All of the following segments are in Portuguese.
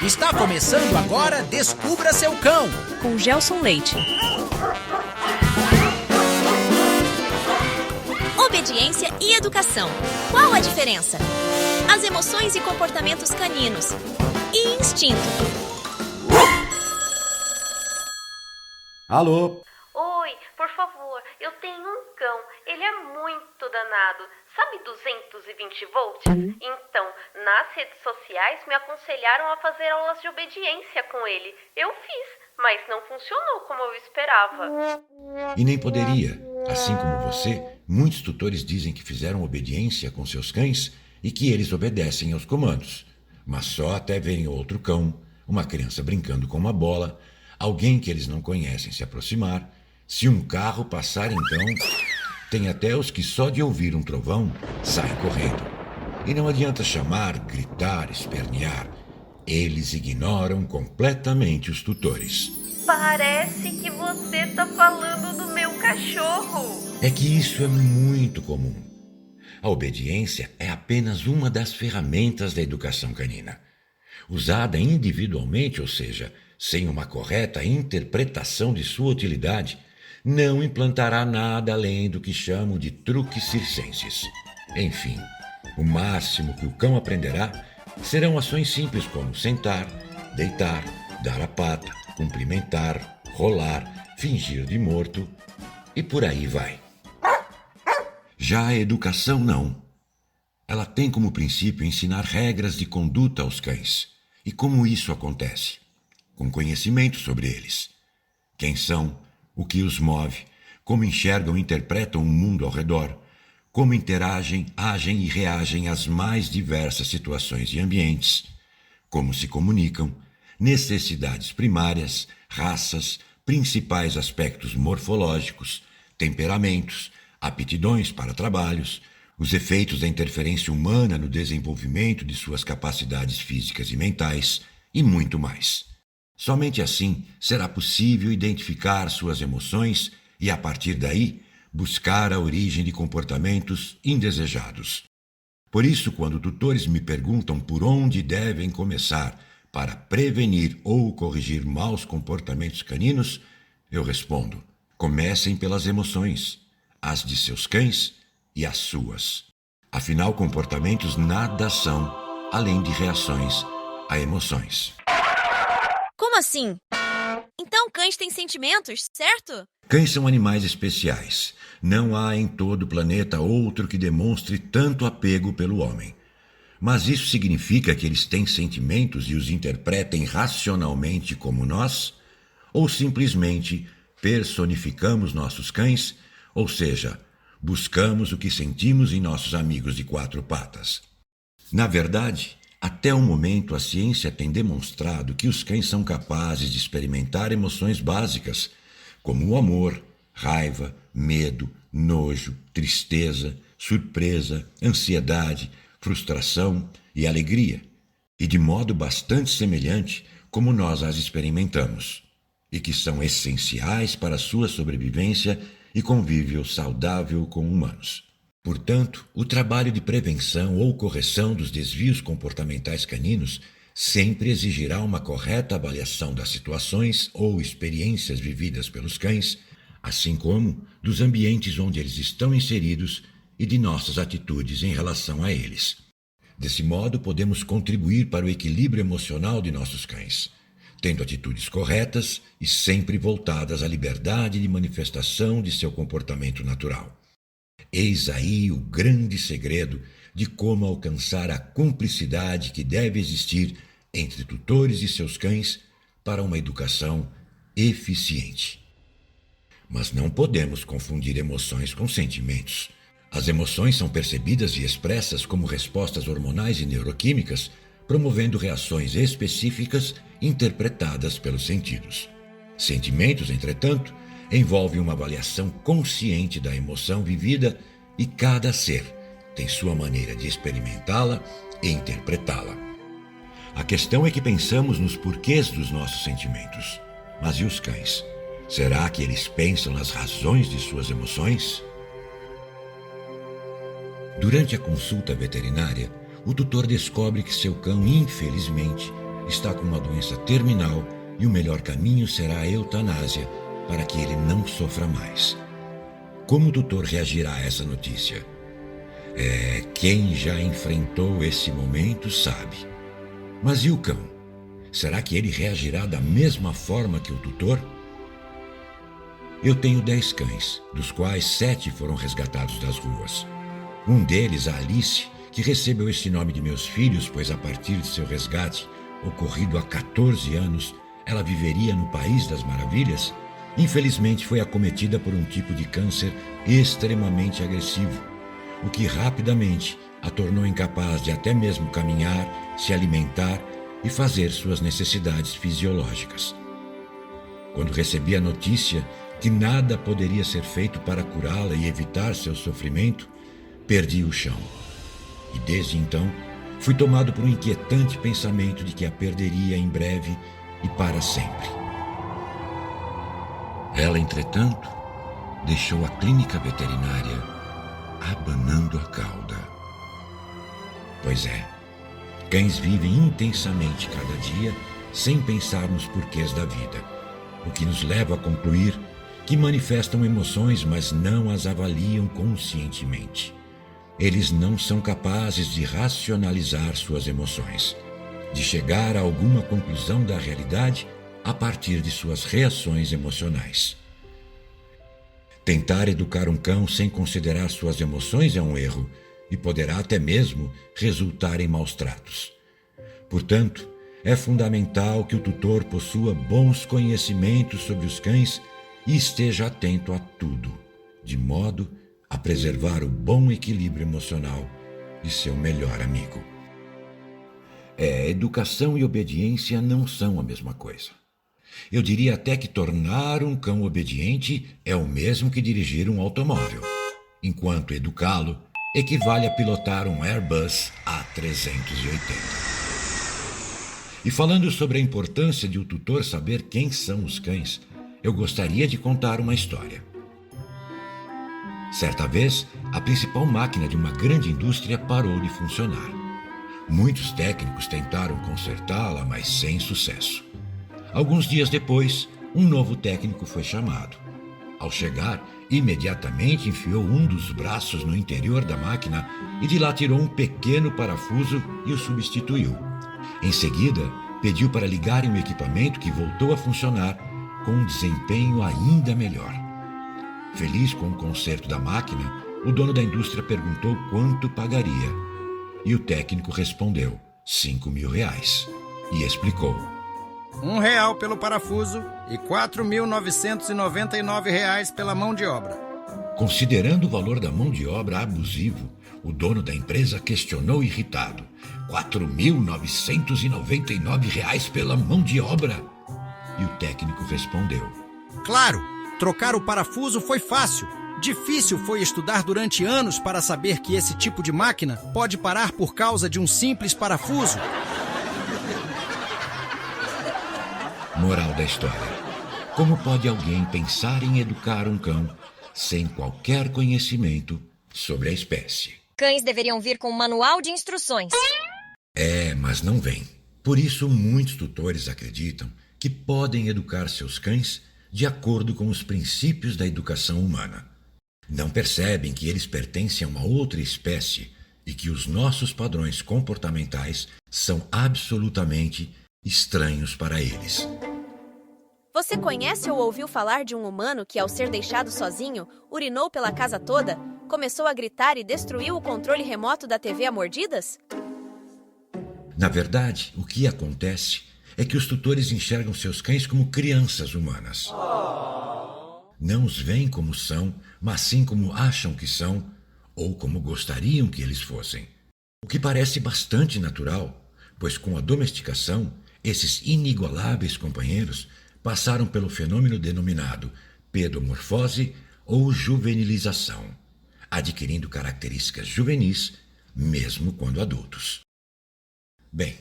Está começando agora Descubra Seu Cão, com Gelson Leite. Obediência e educação. Qual a diferença? As emoções e comportamentos caninos. E instinto. Alô? Oi, por favor, eu tenho um cão. Ele é muito danado. Sabe 220 volts? Então, nas redes sociais me aconselharam a fazer aulas de obediência com ele. Eu fiz, mas não funcionou como eu esperava. E nem poderia. Assim como você, muitos tutores dizem que fizeram obediência com seus cães e que eles obedecem aos comandos. Mas só até verem outro cão, uma criança brincando com uma bola, alguém que eles não conhecem se aproximar. Se um carro passar, então... Tem até os que só de ouvir um trovão saem correndo. E não adianta chamar, gritar, espernear. Eles ignoram completamente os tutores. Parece que você tá falando do meu cachorro. É que isso é muito comum. A obediência é apenas uma das ferramentas da educação canina. Usada individualmente, ou seja, sem uma correta interpretação de sua utilidade, não implantará nada além do que chamam de truques circenses. Enfim, o máximo que o cão aprenderá serão ações simples como sentar, deitar, dar a pata, cumprimentar, rolar, fingir de morto e por aí vai. Já a educação não. Ela tem como princípio ensinar regras de conduta aos cães. E como isso acontece? Com conhecimento sobre eles. Quem são? O que os move, como enxergam e interpretam o mundo ao redor, como interagem, agem e reagem às mais diversas situações e ambientes, como se comunicam, necessidades primárias, raças, principais aspectos morfológicos, temperamentos, aptidões para trabalhos, os efeitos da interferência humana no desenvolvimento de suas capacidades físicas e mentais e muito mais. Somente assim será possível identificar suas emoções e, a partir daí, buscar a origem de comportamentos indesejados. Por isso, quando tutores me perguntam por onde devem começar para prevenir ou corrigir maus comportamentos caninos, eu respondo: comecem pelas emoções, as de seus cães e as suas. Afinal, comportamentos nada são além de reações a emoções. Como assim? Então cães têm sentimentos, certo? Cães são animais especiais. Não há em todo o planeta outro que demonstre tanto apego pelo homem. Mas isso significa que eles têm sentimentos e os interpretem racionalmente como nós? Ou simplesmente personificamos nossos cães, ou seja, buscamos o que sentimos em nossos amigos de quatro patas? Na verdade, até o momento, a ciência tem demonstrado que os cães são capazes de experimentar emoções básicas, como o amor, raiva, medo, nojo, tristeza, surpresa, ansiedade, frustração e alegria, e de modo bastante semelhante como nós as experimentamos, e que são essenciais para a sua sobrevivência e convívio saudável com humanos. Portanto, o trabalho de prevenção ou correção dos desvios comportamentais caninos sempre exigirá uma correta avaliação das situações ou experiências vividas pelos cães, assim como dos ambientes onde eles estão inseridos e de nossas atitudes em relação a eles. Desse modo, podemos contribuir para o equilíbrio emocional de nossos cães, tendo atitudes corretas e sempre voltadas à liberdade de manifestação de seu comportamento natural. Eis aí o grande segredo de como alcançar a cumplicidade que deve existir entre tutores e seus cães para uma educação eficiente. Mas não podemos confundir emoções com sentimentos. As emoções são percebidas e expressas como respostas hormonais e neuroquímicas, promovendo reações específicas interpretadas pelos sentidos. Sentimentos, entretanto, envolve uma avaliação consciente da emoção vivida e cada ser tem sua maneira de experimentá-la e interpretá-la. A questão é que pensamos nos porquês dos nossos sentimentos. Mas e os cães? Será que eles pensam nas razões de suas emoções? Durante a consulta veterinária, o tutor descobre que seu cão, infelizmente, está com uma doença terminal e o melhor caminho será a eutanásia para que ele não sofra mais. Como o tutor reagirá a essa notícia? Quem já enfrentou esse momento sabe. Mas e o cão? Será que ele reagirá da mesma forma que o tutor? Eu tenho 10 cães, dos quais 7 foram resgatados das ruas. Um deles, a Alice, que recebeu esse nome de meus filhos, pois a partir de seu resgate, ocorrido há 14 anos, ela viveria no País das Maravilhas, infelizmente foi acometida por um tipo de câncer extremamente agressivo, o que rapidamente a tornou incapaz de até mesmo caminhar, se alimentar e fazer suas necessidades fisiológicas. Quando recebi a notícia que nada poderia ser feito para curá-la e evitar seu sofrimento, perdi o chão. E desde então, fui tomado por um inquietante pensamento de que a perderia em breve e para sempre. Ela, entretanto, deixou a clínica veterinária abanando a cauda. Pois é, cães vivem intensamente cada dia sem pensar nos porquês da vida, o que nos leva a concluir que manifestam emoções, mas não as avaliam conscientemente. Eles não são capazes de racionalizar suas emoções, de chegar a alguma conclusão da realidade a partir de suas reações emocionais. Tentar educar um cão sem considerar suas emoções é um erro e poderá até mesmo resultar em maus tratos. Portanto, é fundamental que o tutor possua bons conhecimentos sobre os cães e esteja atento a tudo, de modo a preservar o bom equilíbrio emocional de seu melhor amigo. Educação e obediência não são a mesma coisa. Eu diria até que tornar um cão obediente é o mesmo que dirigir um automóvel, enquanto educá-lo equivale a pilotar um Airbus A380. E falando sobre a importância de o tutor saber quem são os cães, eu gostaria de contar uma história. Certa vez, a principal máquina de uma grande indústria parou de funcionar. Muitos técnicos tentaram consertá-la, mas sem sucesso. Alguns dias depois, um novo técnico foi chamado. Ao chegar, imediatamente enfiou um dos braços no interior da máquina e de lá tirou um pequeno parafuso e o substituiu. Em seguida, pediu para ligarem o equipamento, que voltou a funcionar com um desempenho ainda melhor. Feliz com o conserto da máquina, o dono da indústria perguntou quanto pagaria. E o técnico respondeu R$5.000 e explicou: R$1 pelo parafuso e R$4.999 pela mão de obra. Considerando o valor da mão de obra abusivo, o dono da empresa questionou irritado: R$4.999 pela mão de obra? E o técnico respondeu: Claro, trocar o parafuso foi fácil. Difícil foi estudar durante anos para saber que esse tipo de máquina pode parar por causa de um simples parafuso. Moral da história: como pode alguém pensar em educar um cão sem qualquer conhecimento sobre a espécie? Cães deveriam vir com um manual de instruções. Mas não vem. Por isso, muitos tutores acreditam que podem educar seus cães de acordo com os princípios da educação humana. Não percebem que eles pertencem a uma outra espécie e que os nossos padrões comportamentais são absolutamente estranhos para eles. Você conhece ou ouviu falar de um humano que, ao ser deixado sozinho, urinou pela casa toda, começou a gritar e destruiu o controle remoto da TV a mordidas? Na verdade, o que acontece é que os tutores enxergam seus cães como crianças humanas. Não os veem como são, mas sim como acham que são, ou como gostariam que eles fossem. O que parece bastante natural, pois com a domesticação, esses inigualáveis companheiros passaram pelo fenômeno denominado pedomorfose ou juvenilização, adquirindo características juvenis mesmo quando adultos. Bem,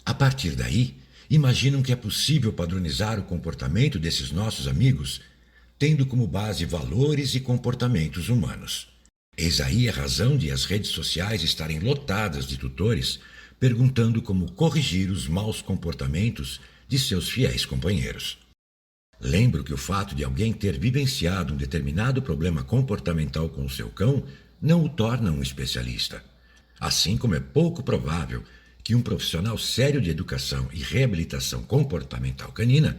a partir daí, imaginam que é possível padronizar o comportamento desses nossos amigos, tendo como base valores e comportamentos humanos. Eis aí a razão de as redes sociais estarem lotadas de tutores perguntando como corrigir os maus comportamentos de seus fiéis companheiros. Lembro que o fato de alguém ter vivenciado um determinado problema comportamental com o seu cão não o torna um especialista. Assim como é pouco provável que um profissional sério de educação e reabilitação comportamental canina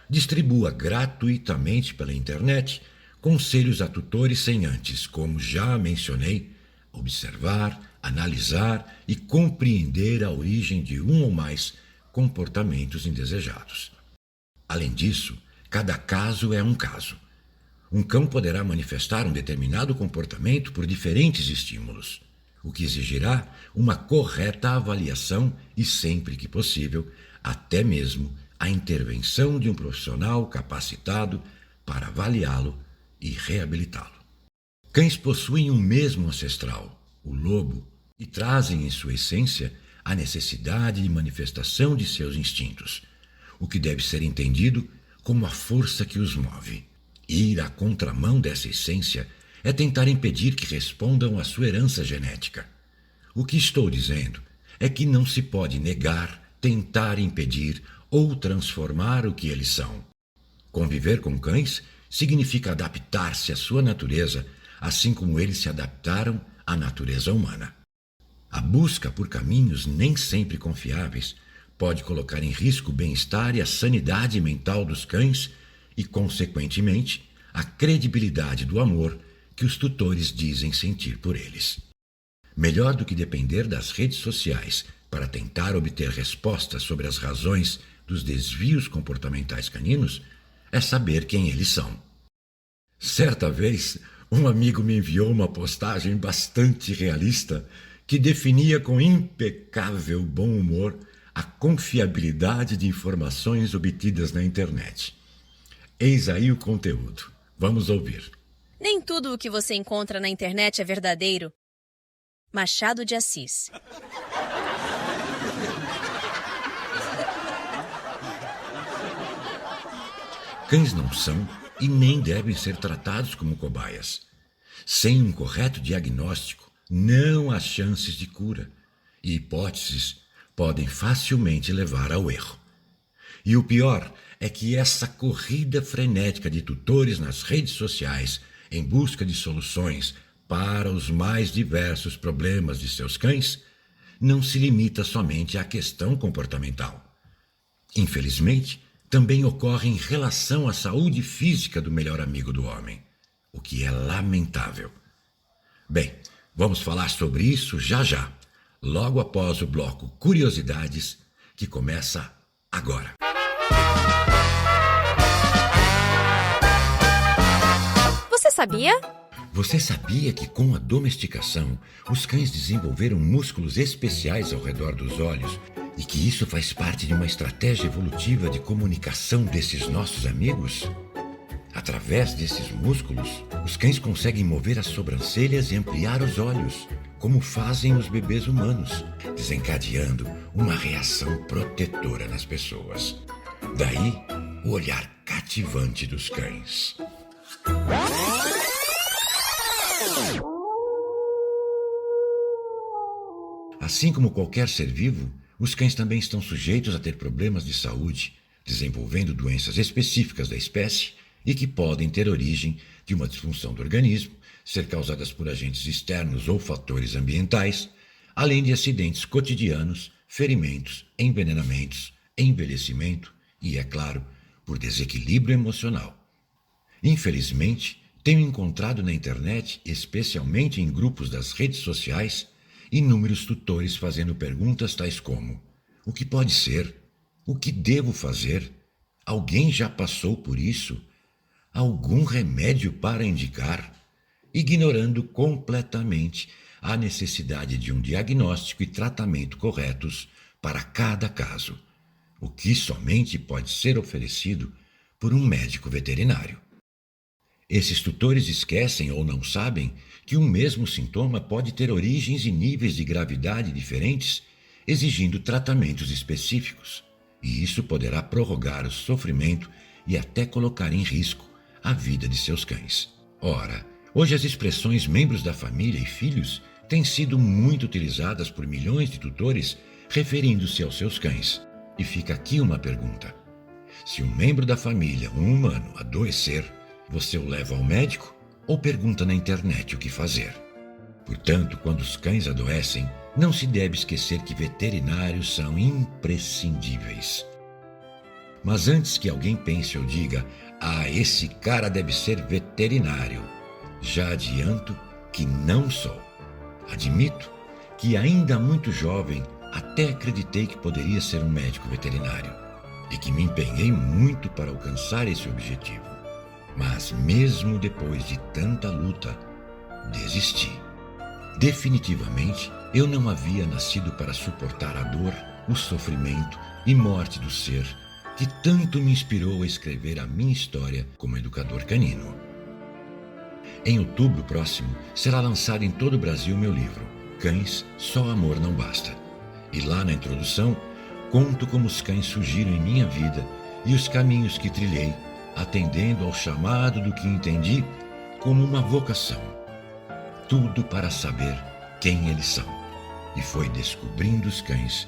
distribua gratuitamente pela internet conselhos a tutores sem antes, como já mencionei, observar, analisar e compreender a origem de um ou mais comportamentos indesejados. Além disso, cada caso é um caso. Um cão poderá manifestar um determinado comportamento por diferentes estímulos, o que exigirá uma correta avaliação e, sempre que possível, até mesmo a intervenção de um profissional capacitado para avaliá-lo e reabilitá-lo. Cães possuem um mesmo ancestral, o lobo, e trazem em sua essência a necessidade de manifestação de seus instintos, o que deve ser entendido como a força que os move. Ir à contramão dessa essência é tentar impedir que respondam à sua herança genética. O que estou dizendo é que não se pode negar, tentar impedir ou transformar o que eles são. Conviver com cães significa adaptar-se à sua natureza, assim como eles se adaptaram à natureza humana. A busca por caminhos nem sempre confiáveis pode colocar em risco o bem-estar e a sanidade mental dos cães e, consequentemente, a credibilidade do amor que os tutores dizem sentir por eles. Melhor do que depender das redes sociais para tentar obter respostas sobre as razões dos desvios comportamentais caninos é saber quem eles são. Certa vez, um amigo me enviou uma postagem bastante realista que definia com impecável bom humor a confiabilidade de informações obtidas na internet. Eis aí o conteúdo. Vamos ouvir. Nem tudo o que você encontra na internet é verdadeiro. Machado de Assis. Cães não são e nem devem ser tratados como cobaias. Sem um correto diagnóstico, não há chances de cura, e hipóteses podem facilmente levar ao erro. E o pior é que essa corrida frenética de tutores nas redes sociais em busca de soluções para os mais diversos problemas de seus cães não se limita somente à questão comportamental. Infelizmente, também ocorre em relação à saúde física do melhor amigo do homem, o que é lamentável. Bem, vamos falar sobre isso já, logo após o bloco Curiosidades, que começa agora. Você sabia? Você sabia que com a domesticação, os cães desenvolveram músculos especiais ao redor dos olhos e que isso faz parte de uma estratégia evolutiva de comunicação desses nossos amigos? Através desses músculos, os cães conseguem mover as sobrancelhas e ampliar os olhos, como fazem os bebês humanos, desencadeando uma reação protetora nas pessoas. Daí, o olhar cativante dos cães. Assim como qualquer ser vivo, os cães também estão sujeitos a ter problemas de saúde, desenvolvendo doenças específicas da espécie e que podem ter origem de uma disfunção do organismo, ser causadas por agentes externos ou fatores ambientais, além de acidentes cotidianos, ferimentos, envenenamentos, envelhecimento e, é claro, por desequilíbrio emocional. Infelizmente, tenho encontrado na internet, especialmente em grupos das redes sociais, inúmeros tutores fazendo perguntas tais como: o que pode ser? O que devo fazer? Alguém já passou por isso? Algum remédio para indicar? Ignorando completamente a necessidade de um diagnóstico e tratamento corretos para cada caso, o que somente pode ser oferecido por um médico veterinário. Esses tutores esquecem ou não sabem que um mesmo sintoma pode ter origens e níveis de gravidade diferentes, exigindo tratamentos específicos, e isso poderá prorrogar o sofrimento e até colocar em risco a vida de seus cães. Ora, hoje as expressões membros da família e filhos têm sido muito utilizadas por milhões de tutores referindo-se aos seus cães. E fica aqui uma pergunta. Se um membro da família, um humano, adoecer, você o leva ao médico ou pergunta na internet o que fazer? Portanto, quando os cães adoecem, não se deve esquecer que veterinários são imprescindíveis. Mas antes que alguém pense ou diga, esse cara deve ser veterinário, já adianto que não sou. Admito que ainda muito jovem até acreditei que poderia ser um médico veterinário e que me empenhei muito para alcançar esse objetivo. Mas mesmo depois de tanta luta, desisti. Definitivamente, eu não havia nascido para suportar a dor, o sofrimento e morte do ser que tanto me inspirou a escrever a minha história como educador canino. Em outubro próximo, será lançado em todo o Brasil meu livro, Cães, Só Amor Não Basta. E lá na introdução, conto como os cães surgiram em minha vida e os caminhos que trilhei, atendendo ao chamado do que entendi como uma vocação. Tudo para saber quem eles são. E foi descobrindo os cães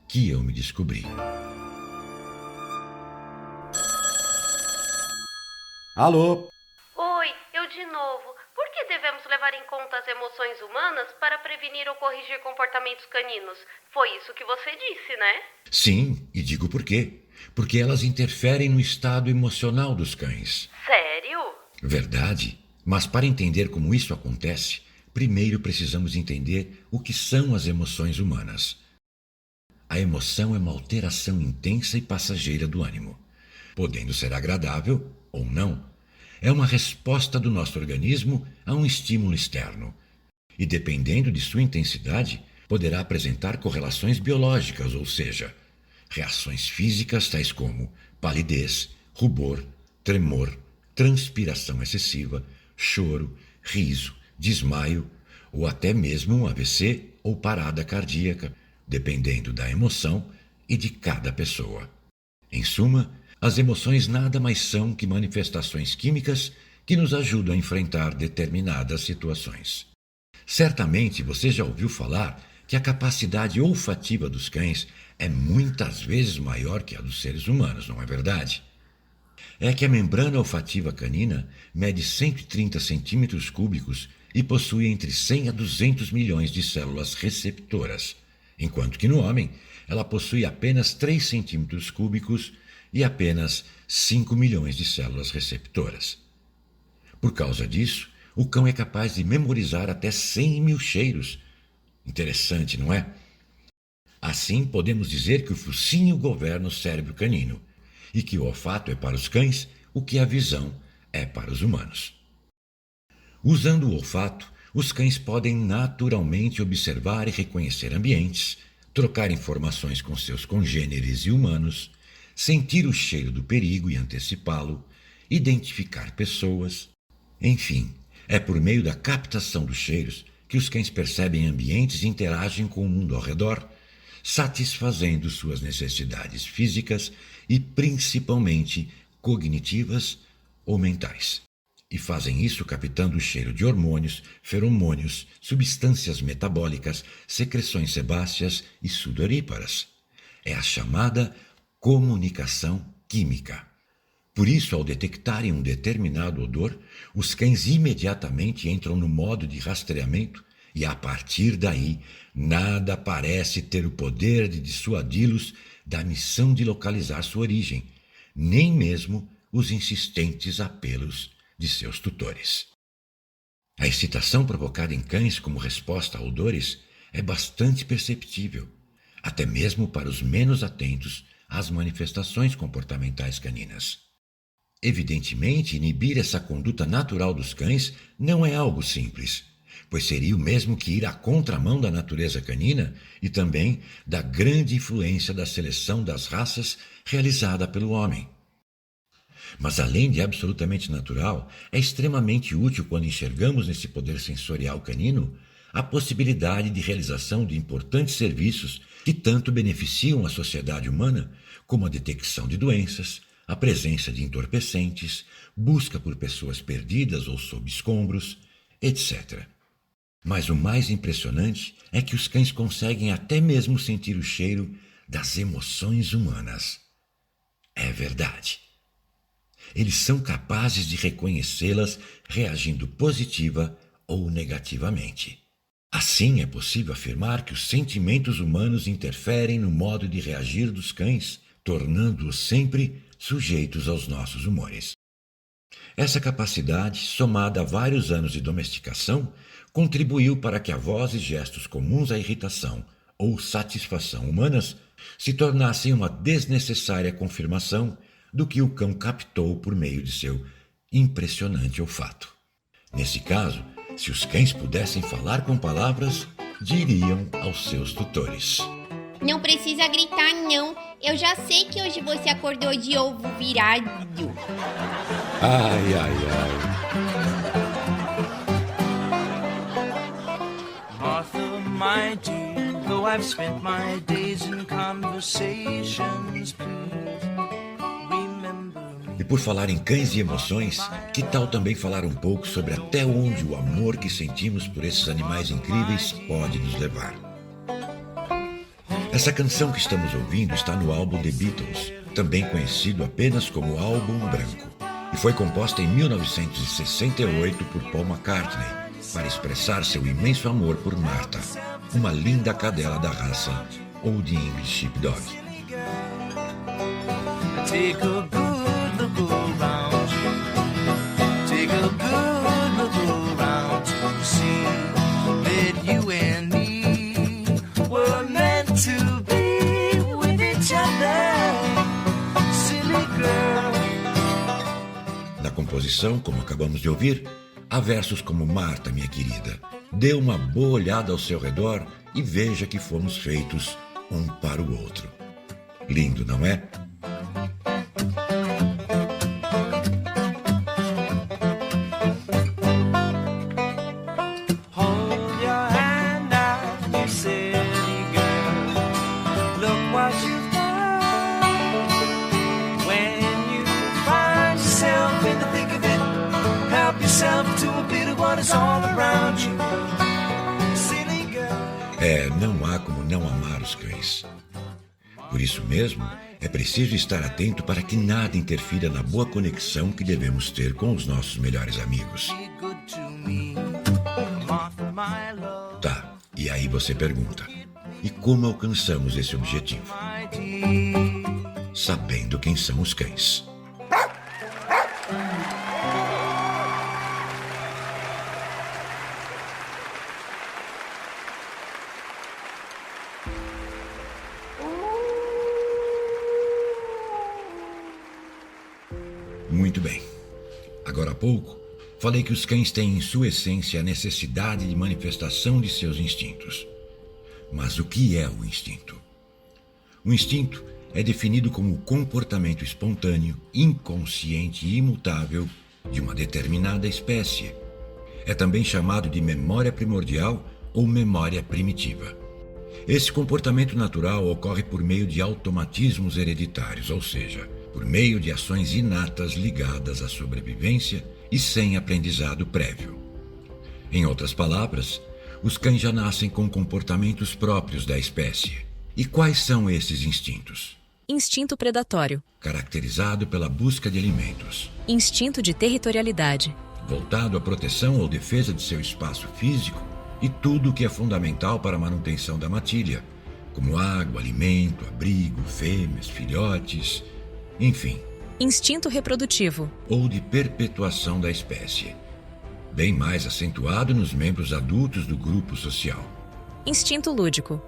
que eu me descobri. Alô? Oi, eu de novo. Por que devemos levar em conta as emoções humanas para prevenir ou corrigir comportamentos caninos? Foi isso que você disse, né? Sim, e digo por quê. Porque elas interferem no estado emocional dos cães. Sério? Verdade. Mas para entender como isso acontece, primeiro precisamos entender o que são as emoções humanas. A emoção é uma alteração intensa e passageira do ânimo, podendo ser agradável ou não. É uma resposta do nosso organismo a um estímulo externo. E dependendo de sua intensidade, poderá apresentar correlações biológicas, ou seja, reações físicas tais como palidez, rubor, tremor, transpiração excessiva, choro, riso, desmaio ou até mesmo um AVC ou parada cardíaca, dependendo da emoção e de cada pessoa. Em suma, as emoções nada mais são que manifestações químicas que nos ajudam a enfrentar determinadas situações. Certamente você já ouviu falar que a capacidade olfativa dos cães é muitas vezes maior que a dos seres humanos, não é verdade? É que a membrana olfativa canina mede 130 centímetros cúbicos e possui entre 100 a 200 milhões de células receptoras, enquanto que no homem ela possui apenas 3 centímetros cúbicos e apenas 5 milhões de células receptoras. Por causa disso, o cão é capaz de memorizar até 100 mil cheiros. Interessante, não é? Assim, podemos dizer que o focinho governa o cérebro canino e que o olfato é para os cães o que a visão é para os humanos. Usando o olfato, os cães podem naturalmente observar e reconhecer ambientes, trocar informações com seus congêneres e humanos, sentir o cheiro do perigo e antecipá-lo, identificar pessoas. Enfim, é por meio da captação dos cheiros que os cães percebem ambientes e interagem com o mundo ao redor, satisfazendo suas necessidades físicas e principalmente cognitivas ou mentais. E fazem isso captando o cheiro de hormônios, feromônios, substâncias metabólicas, secreções sebáceas e sudoríparas. É a chamada comunicação química. Por isso, ao detectarem um determinado odor, os cães imediatamente entram no modo de rastreamento e, a partir daí, nada parece ter o poder de dissuadi-los da missão de localizar sua origem, nem mesmo os insistentes apelos de seus tutores. A excitação provocada em cães como resposta a odores é bastante perceptível, até mesmo para os menos atentos às manifestações comportamentais caninas. Evidentemente, inibir essa conduta natural dos cães não é algo simples, pois seria o mesmo que ir à contramão da natureza canina e também da grande influência da seleção das raças realizada pelo homem. Mas além de absolutamente natural, é extremamente útil quando enxergamos nesse poder sensorial canino a possibilidade de realização de importantes serviços que tanto beneficiam a sociedade humana, como a detecção de doenças, a presença de entorpecentes, busca por pessoas perdidas ou sob escombros, etc. Mas o mais impressionante é que os cães conseguem até mesmo sentir o cheiro das emoções humanas. É verdade. Eles são capazes de reconhecê-las reagindo positiva ou negativamente. Assim, é possível afirmar que os sentimentos humanos interferem no modo de reagir dos cães, tornando-os sempre sujeitos aos nossos humores. Essa capacidade, somada a vários anos de domesticação, contribuiu para que a voz e gestos comuns à irritação ou satisfação humanas se tornassem uma desnecessária confirmação do que o cão captou por meio de seu impressionante olfato. Nesse caso, se os cães pudessem falar com palavras, diriam aos seus tutores: Não precisa gritar, não. Eu já sei que hoje você acordou de ovo virado. Ai, ai, ai. Martha, my dear, though I've spent my days in conversations, please remember me. E por falar em cães e emoções, que tal também falar um pouco sobre até onde o amor que sentimos por esses animais incríveis pode nos levar? Essa canção que estamos ouvindo está no álbum The Beatles, também conhecido apenas como Álbum Branco, e foi composta em 1968 por Paul McCartney para expressar seu imenso amor por Martha, uma linda cadela da raça Old English Sheepdog. Take a good look around you. Take a good look around to see that you and me were meant to be with each other. Silly girl. Na composição, como acabamos de ouvir, há versos como: Martha, minha querida, dê uma boa olhada ao seu redor e veja que fomos feitos um para o outro. Lindo, não é? Hold your hand now, you silly girl. Look what you've done. When you find yourself in the thick of it, help yourself to a bit of what is all around you. Silly girl. Não há como não amar os cães. Por isso mesmo, é preciso estar atento para que nada interfira na boa conexão que devemos ter com os nossos melhores amigos. Be good to me, Martha, my love, Tá, e aí você pergunta: e como alcançamos esse objetivo? my dear. Sabendo quem são os cães. Muito bem. Agora há pouco, falei que os cães têm em sua essência a necessidade de manifestação de seus instintos. Mas o que é o instinto? O instinto é definido como o comportamento espontâneo, inconsciente e imutável de uma determinada espécie. É também chamado de memória primordial ou memória primitiva. Esse comportamento natural ocorre por meio de automatismos hereditários, ou seja, por meio de ações inatas ligadas à sobrevivência e sem aprendizado prévio. Em outras palavras, os cães já nascem com comportamentos próprios da espécie. E quais são esses instintos? Instinto predatório. Caracterizado pela busca de alimentos. Instinto de territorialidade. Voltado à proteção ou defesa de seu espaço físico e tudo o que é fundamental para a manutenção da matilha, como água, alimento, abrigo, fêmeas, filhotes, enfim. Instinto reprodutivo. Ou de perpetuação da espécie, bem mais acentuado nos membros adultos do grupo social. Instinto lúdico.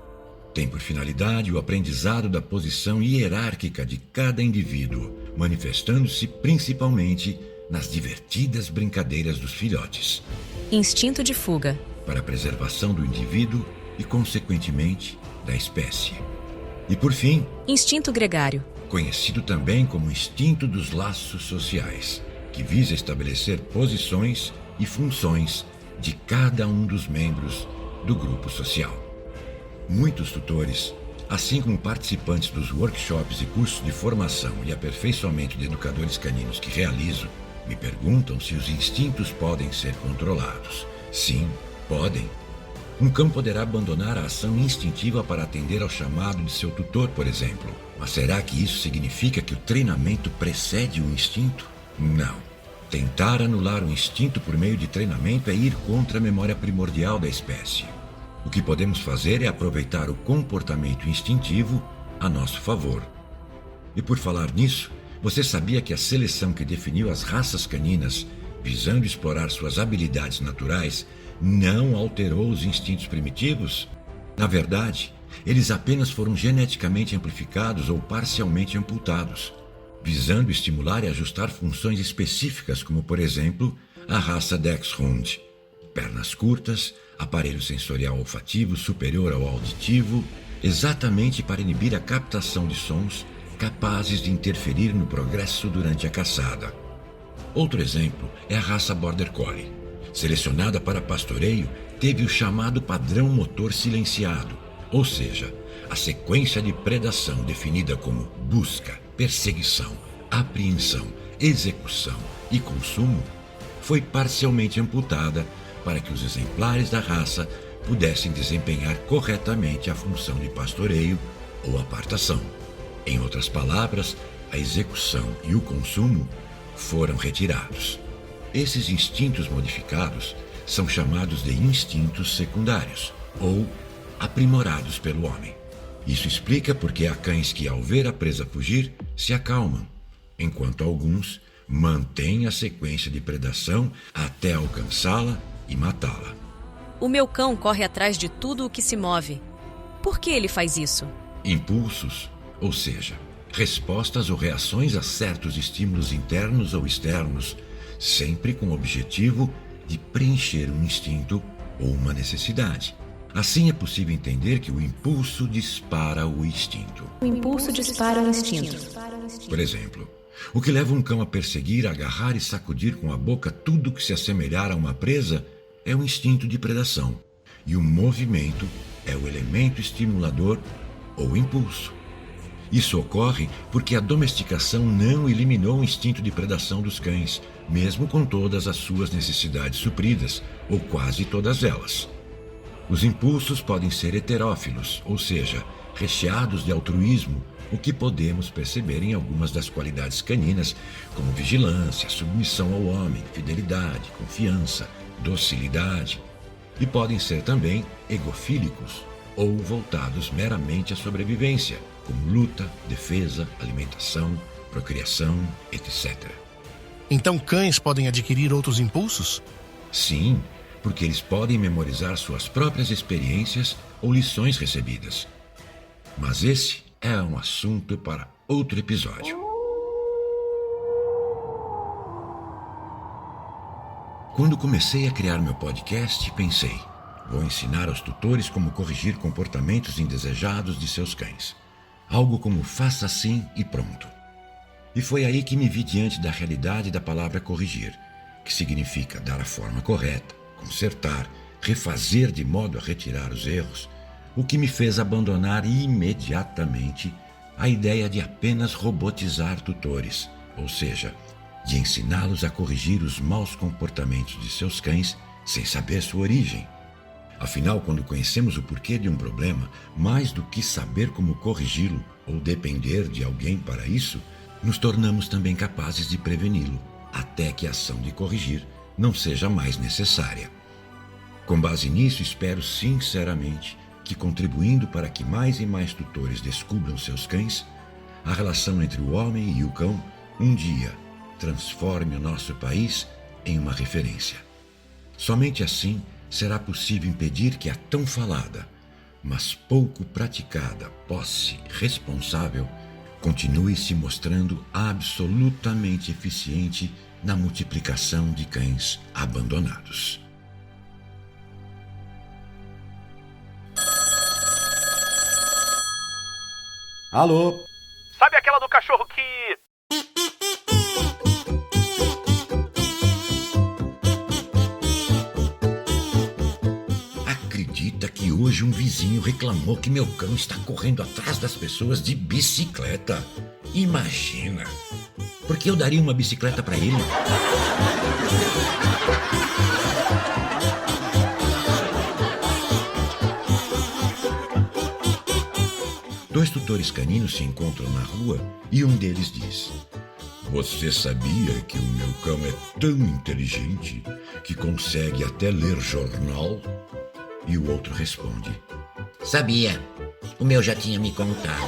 Tem por finalidade o aprendizado da posição hierárquica de cada indivíduo, manifestando-se principalmente nas divertidas brincadeiras dos filhotes. Instinto de fuga. Para a preservação do indivíduo e, consequentemente, da espécie. E, por fim, Instinto gregário. conhecido também como instinto dos laços sociais, que visa estabelecer posições e funções de cada um dos membros do grupo social. Muitos tutores, assim como participantes dos workshops e cursos de formação e aperfeiçoamento de educadores caninos que realizo, me perguntam se os instintos podem ser controlados. Sim, podem, Um cão poderá abandonar a ação instintiva para atender ao chamado de seu tutor, por exemplo. Mas será que isso significa que o treinamento precede o instinto? Não. Tentar anular o instinto por meio de treinamento é ir contra a memória primordial da espécie. O que podemos fazer é aproveitar o comportamento instintivo a nosso favor. E por falar nisso, você sabia que a seleção que definiu as raças caninas, visando explorar suas habilidades naturais, não alterou os instintos primitivos? Na verdade, eles apenas foram geneticamente amplificados ou parcialmente amputados, visando estimular e ajustar funções específicas, como, por exemplo, a raça Dachshund. Pernas curtas, aparelho sensorial olfativo superior ao auditivo, exatamente para inibir a captação de sons capazes de interferir no progresso durante a caçada. Outro exemplo é a raça Border Collie. Selecionada para pastoreio, teve o chamado padrão motor silenciado, ou seja, a sequência de predação definida como busca, perseguição, apreensão, execução e consumo foi parcialmente amputada para que os exemplares da raça pudessem desempenhar corretamente a função de pastoreio ou apartação. Em outras palavras, a execução e o consumo foram retirados. Esses instintos modificados são chamados de instintos secundários ou aprimorados pelo homem. Isso explica porque há cães que, ao ver a presa fugir, se acalmam, enquanto alguns mantêm a sequência de predação até alcançá-la e matá-la. O meu cão corre atrás de tudo o que se move. Por que ele faz isso? Impulsos, ou seja, respostas ou reações a certos estímulos internos ou externos, sempre com o objetivo de preencher um instinto ou uma necessidade. Assim é possível entender que o impulso dispara o instinto. O impulso dispara o instinto. Por exemplo, o que leva um cão a perseguir, agarrar e sacudir com a boca tudo que se assemelhar a uma presa é o instinto de predação. E o movimento é o elemento estimulador ou impulso. Isso ocorre porque a domesticação não eliminou o instinto de predação dos cães, mesmo com todas as suas necessidades supridas, ou quase todas elas. Os impulsos podem ser heterófilos, ou seja, recheados de altruísmo, o que podemos perceber em algumas das qualidades caninas, como vigilância, submissão ao homem, fidelidade, confiança, docilidade. E podem ser também egofílicos, ou voltados meramente à sobrevivência, como luta, defesa, alimentação, procriação, etc. Então cães podem adquirir outros impulsos? Sim, porque eles podem memorizar suas próprias experiências ou lições recebidas. Mas esse é um assunto para outro episódio. Quando comecei a criar meu podcast, pensei: vou ensinar aos tutores como corrigir comportamentos indesejados de seus cães. Algo como faça assim e pronto. E foi aí que me vi diante da realidade da palavra corrigir, que significa dar a forma correta, consertar, refazer de modo a retirar os erros, o que me fez abandonar imediatamente a ideia de apenas robotizar tutores, ou seja, de ensiná-los a corrigir os maus comportamentos de seus cães sem saber sua origem. Afinal, quando conhecemos o porquê de um problema, mais do que saber como corrigi-lo ou depender de alguém para isso, nos tornamos também capazes de preveni-lo, até que a ação de corrigir não seja mais necessária. Com base nisso, espero sinceramente que, contribuindo para que mais e mais tutores descubram seus cães, a relação entre o homem e o cão, um dia, transforme o nosso país em uma referência. Somente assim será possível impedir que a tão falada, mas pouco praticada posse responsável continue se mostrando absolutamente eficiente na multiplicação de cães abandonados. Alô? Sabe aquela do cachorro que... Acredita que hoje um vizinho reclamou que meu cão está correndo atrás das pessoas de bicicleta? Imagina! Porque eu daria uma bicicleta para ele. Dois tutores caninos se encontram na rua e um deles diz: "Você sabia que o meu cão é tão inteligente que consegue até ler jornal?" E o outro responde: Sabia. O meu já tinha me contado.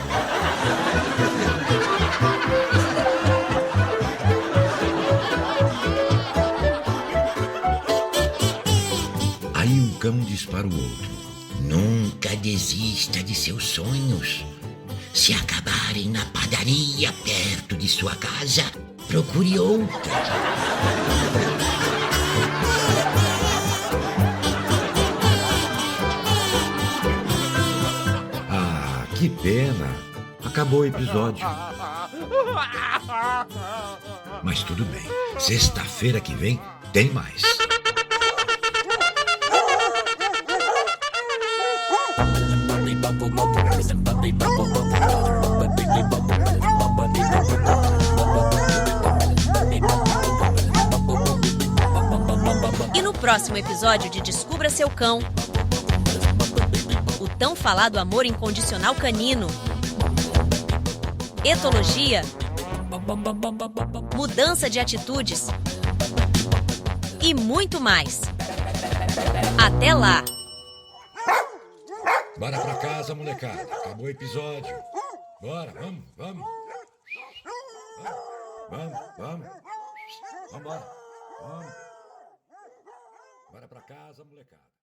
Aí um cão diz para o outro: Nunca desista de seus sonhos. Se acabarem na padaria perto de sua casa, procure outra. "Ah, que pena! Acabou o episódio." Mas tudo bem. Sexta-feira que vem tem mais. E no próximo episódio de Descubra Seu Cão, o tão falado amor incondicional canino, etologia, mudança de atitudes e muito mais. Até lá! Bora pra casa, molecada. Acabou o episódio. Bora, vamos. Vamos. Vambora. Vamos. Bora pra casa, molecada.